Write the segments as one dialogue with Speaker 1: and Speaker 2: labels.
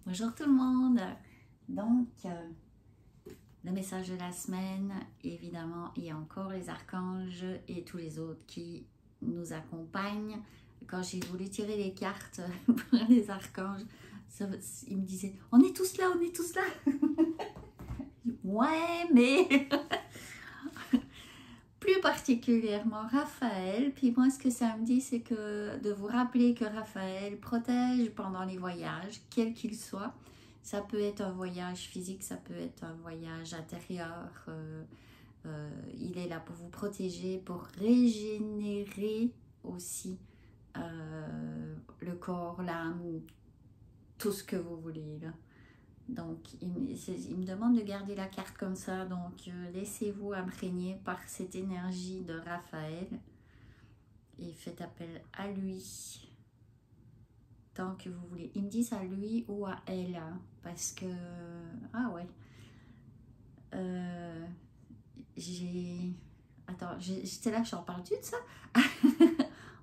Speaker 1: Bonjour tout le monde. Donc, le message de la semaine, évidemment, il y a encore les archanges et tous les autres qui nous accompagnent. Quand j'ai voulu tirer les cartes pour les archanges, ils me disaient « On est tous là, on est tous là !» Ouais, mais plus particulièrement Raphaël. Puis moi, ce que ça me dit, c'est que de vous rappeler que Raphaël protège pendant les voyages, quels qu'ils soient. Ça peut être un voyage physique, ça peut être un voyage intérieur. Il est là pour vous protéger, pour régénérer aussi le corps, l'âme, tout ce que vous voulez là. Donc, il me demande de garder la carte comme ça. Donc, laissez-vous imprégner par cette énergie de Raphaël et faites appel à lui tant que vous voulez. Ils me disent à lui ou à elle, hein, parce que... Ah ouais. Attends, j'étais là, j'en parle-tu de ça?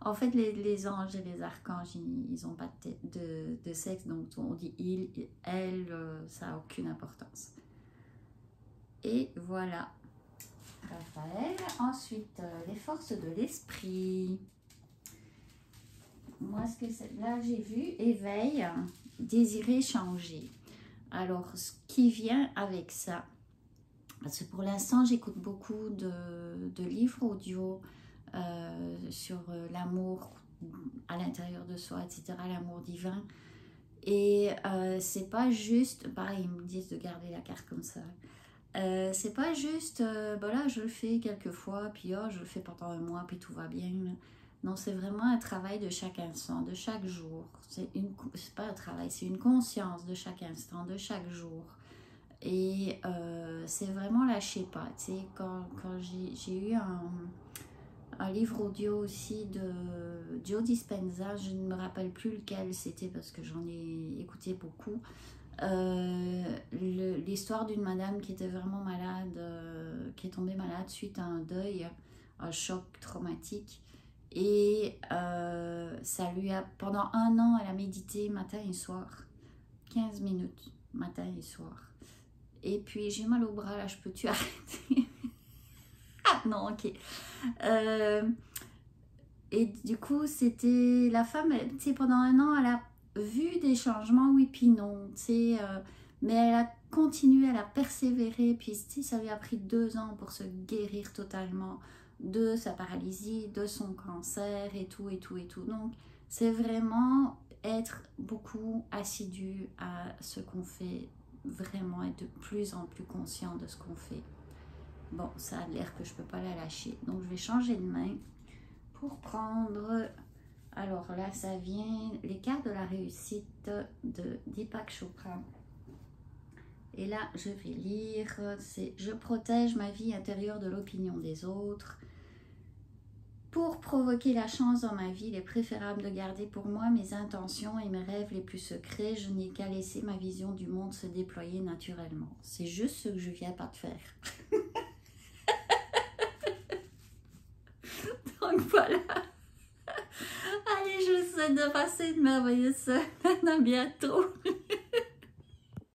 Speaker 1: En fait, les anges et les archanges, ils n'ont pas de sexe, donc on dit il, elle, ça n'a aucune importance. Et voilà, Raphaël. Ensuite, les forces de l'esprit. Moi, ce que c'est, là, j'ai vu éveil, désirer changer. Alors, ce qui vient avec ça, parce que pour l'instant, j'écoute beaucoup de livres audio sur l'amour à l'intérieur de soi, etc., l'amour divin. Et c'est pas juste, pareil, ils me disent de garder la carte comme ça. C'est pas juste, là, je le fais quelques fois, puis oh, je le fais pendant un mois, puis tout va bien. Non, c'est vraiment un travail de chaque instant, de chaque jour. C'est pas un travail, c'est une conscience de chaque instant, de chaque jour. Et c'est vraiment lâcher pas. Tu sais, quand j'ai eu un livre audio aussi de Joe Dispenza, je ne me rappelle plus lequel c'était parce que j'en ai écouté beaucoup. L'histoire d'une madame qui était vraiment malade, qui est tombée malade suite à un deuil, un choc traumatique. Et ça lui a, pendant 1 an, elle a médité matin et soir, 15 minutes, matin et soir. Et puis j'ai mal au bras, là, je peux-tu arrêter? Ah non, ok. Et du coup, c'était la femme, tu sais, pendant 1 an, elle a vu des changements, oui, puis non, tu sais, mais elle a continué, elle a persévéré, puis tu sais, ça lui a pris 2 ans pour se guérir totalement de sa paralysie, de son cancer et tout, et tout, et tout. Donc, c'est vraiment être beaucoup assidu à ce qu'on fait, vraiment être de plus en plus conscient de ce qu'on fait. Bon, ça a l'air que je ne peux pas la lâcher. Donc, je vais changer de main pour prendre... Alors là, ça vient les cartes de la réussite de Deepak Chopra. Et là, je vais lire, c'est « Je protège ma vie intérieure de l'opinion des autres. Pour provoquer la chance dans ma vie, il est préférable de garder pour moi mes intentions et mes rêves les plus secrets. Je n'ai qu'à laisser ma vision du monde se déployer naturellement. » C'est juste ce que je viens pas de faire. Donc voilà. Allez, je vous souhaite de passer une merveilleuse semaine. À bientôt.